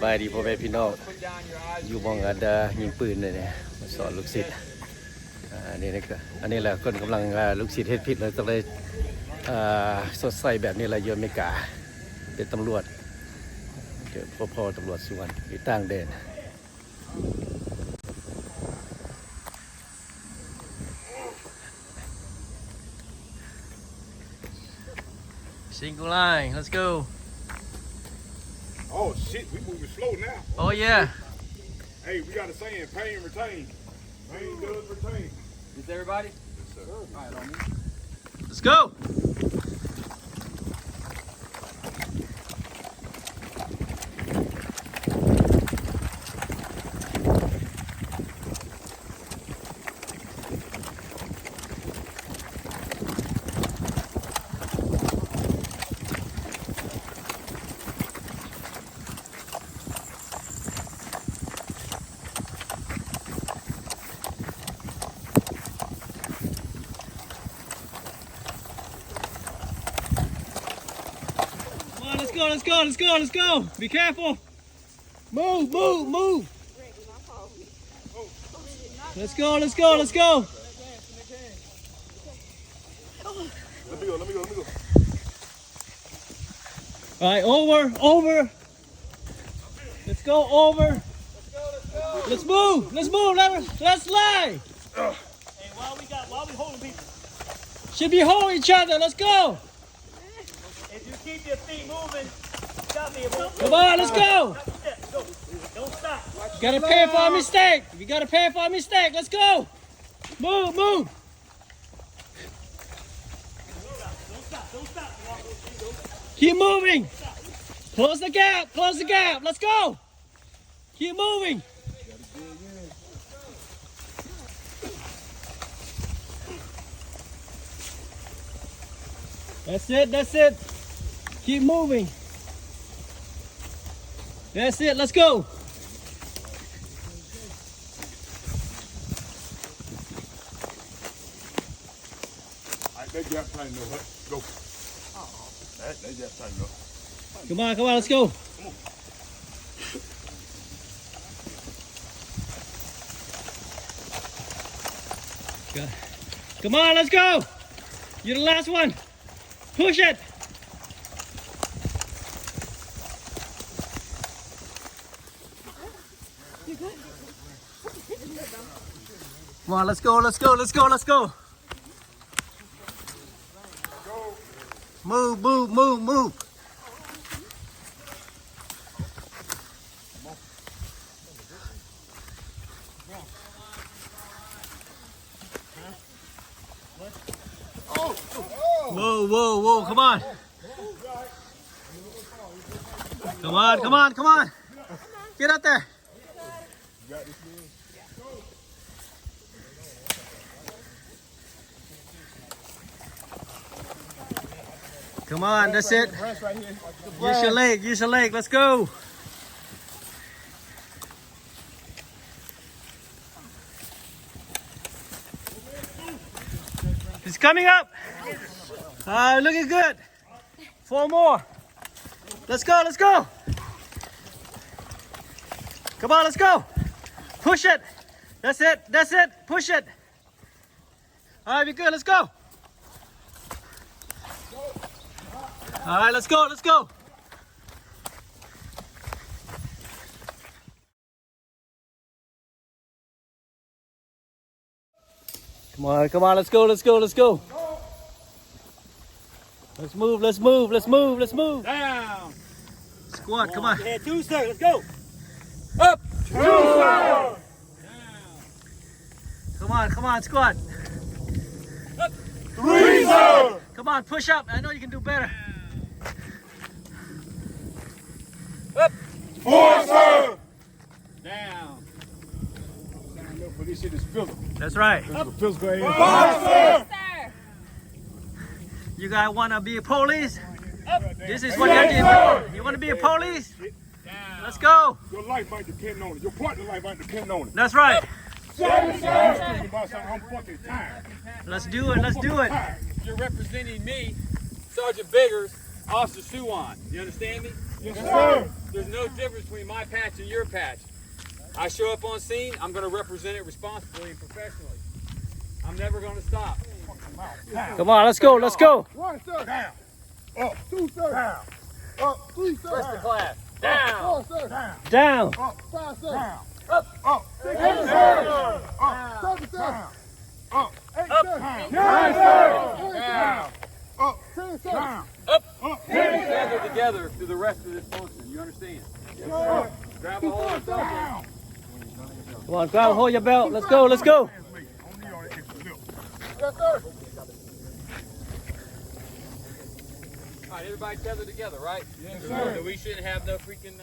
บายดีพ่อแม่พี่น้องอยู่มองอัดยิงปืนเลยเนี่ยมาสอนลูกศิษย์นี่นะครับอันนี้แหละคนกำลังลูกศิษย์เฮ็ดผิดเลยต้องเลยสดใสแบบนี้แหละอยู่อเมริกาเป็นตำรวจเจอพ่อตำรวจสุวรรณอยู่ต่างแดนSingle line, let's go. Oh shit, we moving slow now. Oh yeah. Hey, we got a saying, pay and retain. Pay does retain. Is everybody? Yes, sir. All right, on me. Let's go. Let's go. Be careful. Move. Let's go. Let me go. All right, over. Let's go over. Let's move. Let's slide. Hey, while we holding people, Should be holding each other. Let's go. if you keep your feet moving, stop me. Come on, let's go. Go. Don't stop. Gotta pay for our mistake. We gotta pay for our mistake. Let's go. Move. Don't stop. Keep moving. Close the gap. Let's go. Keep moving. That's it. Keep moving. That's it. Let's go. That gap tight enough. Let's go. That gap tight enough. Come on. Let's go. Come on. Let's go. You're the last one. Push it. Come on, let's go. Move. Whoa, come on. Come on. Get out there. Come on, that's it. Use your leg. Let's go. It's coming up. Looking good. 4 more. Let's go. Come on, let's go. Push it. That's it. Push it. All right, be good. Let's go. All right, let's go. Come on, let's go. Let's move. Down. Squat, come on. Head 2, sir. Let's go. Up. 2, sir. Come on, squat. 3, sir. Come on, push up. I know you can do better. 4, sir. Down. For this shit is physical. That's right. This is a physical aid. 5, sir. You guys want to be a police? This is what you have to do. You want to be a police? Let's go. Your life might depend on it. Your partner's life might depend on it. That's right. 7, sir. I'm fucking tired. Let's do it. You're representing me, Sergeant Biggers, Officer Suwan. You understand me? Yes, sir. There's no difference between my patch and your patch. I show up on scene, I'm going to represent it responsibly and professionally. I'm never going to stop. Come on, let's go, let's go. 1, sir. Down. Up. 2, sir. Down. Up. 3, sir. Rest of class. Down. 4, sir. Down. Down. Up. 5, sir. Down. Up. 6, sir. Up. 7, sir. Up. 8, sir. 9, sir. Down. Up. 10, sir. Down. Up. Tether together through the rest of this function. You understand? Yes, sir. Grab a hold of something. Down. Come on, grab hold your belt. Let's go, let's go. Yes, sir. All right, everybody tether together, right? Yes, sir. So we shouldn't have no freaking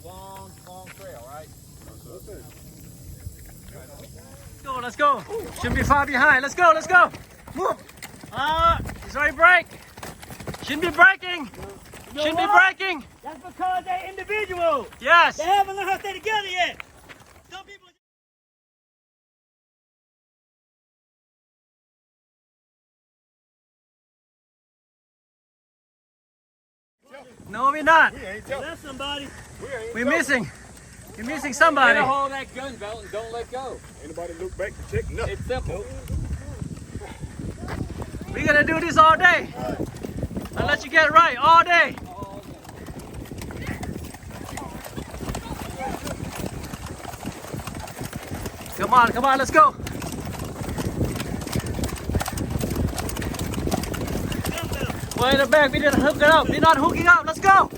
long trail, right? Let's go. Shouldn't be far behind. Let's go, let's go. Move. He's already break. Shouldn't be breaking. Shouldn't be breaking. That's because they're individuals. Yes. They haven't learned how to stay together yet. Some people. No, we're not. That's somebody. We're missing. We're missing Get somebody. a hold of that gun belt and don't let go. Anybody look back to check? Nothing. It's simple. We're gonna do this all day. I'll let you get it right all day. Come on, let's go. Way in the back, we didn't hook it up. We're not hooking up. Let's go.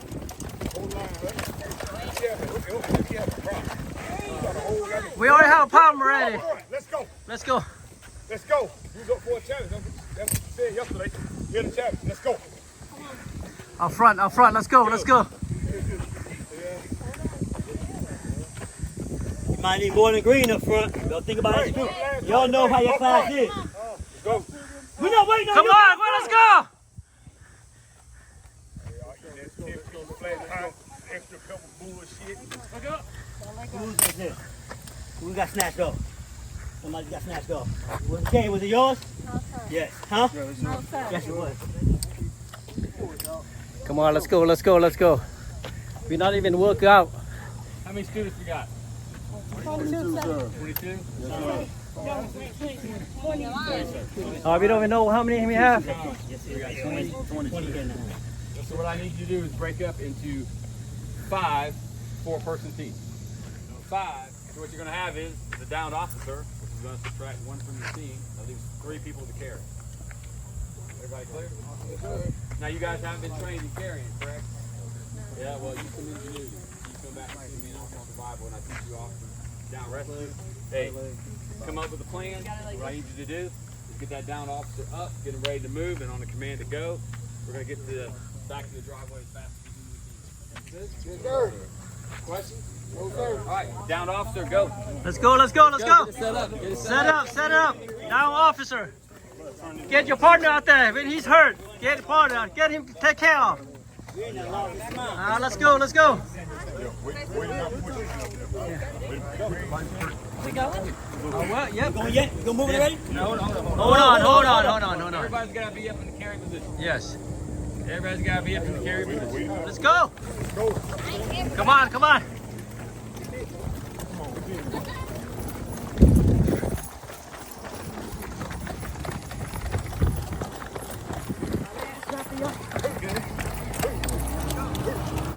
We already have a problem already. Let's go. Let's go. Let's go. You was up for a challenge. That's what you said yesterday. Here's the challenge. Let's go. Up front. Let's go. Let's go. You might need more than green up front. Y'all think about it too. Y'all know how your class is. Let's go. We're not waiting on Come you. on, well, let's go. Extra couple bullshit. Who's this? Who got snatched off? Somebody got snatched off. Was it Kane? Was it yours? No, sir. Yes. Huh? No, sir. Yes, it was. Come on, let's go. We're not even working out. How many students we got? 22, sir. 22? We don't even know how many we have. We got 20 here now. So what I need you to do is break up into 5 4-person teams. 5. So what you're going to have is the downed officer, which is going to subtract 1 from your team. That leaves 3 people to carry. Everybody clear? Yes, sir. Now you guys haven't been trained in carrying, correct? Yeah, well, use some ingenuity. You come back and see me in Alpha Survival and I teach you off down rescue. Hey, come up with a plan. What I need you to do is get that downed officer up, get him ready to move, and on the command to go, we're going to get to the back of the driveway as fast as we can. Yes, sir. Questions? No, sir. All right, downed officer, go. Let's go. Get it set up. Get it Set up. Down officer. Get your partner out there. When he's hurt, get the partner out. Get him to take care of. Let's go. We going? What? Yep. Going yet? You gonna move it already? Hold on. Everybody's got to be up in the carry position. Yes. Everybody's got to be up in the carry position. Let's go. Come on.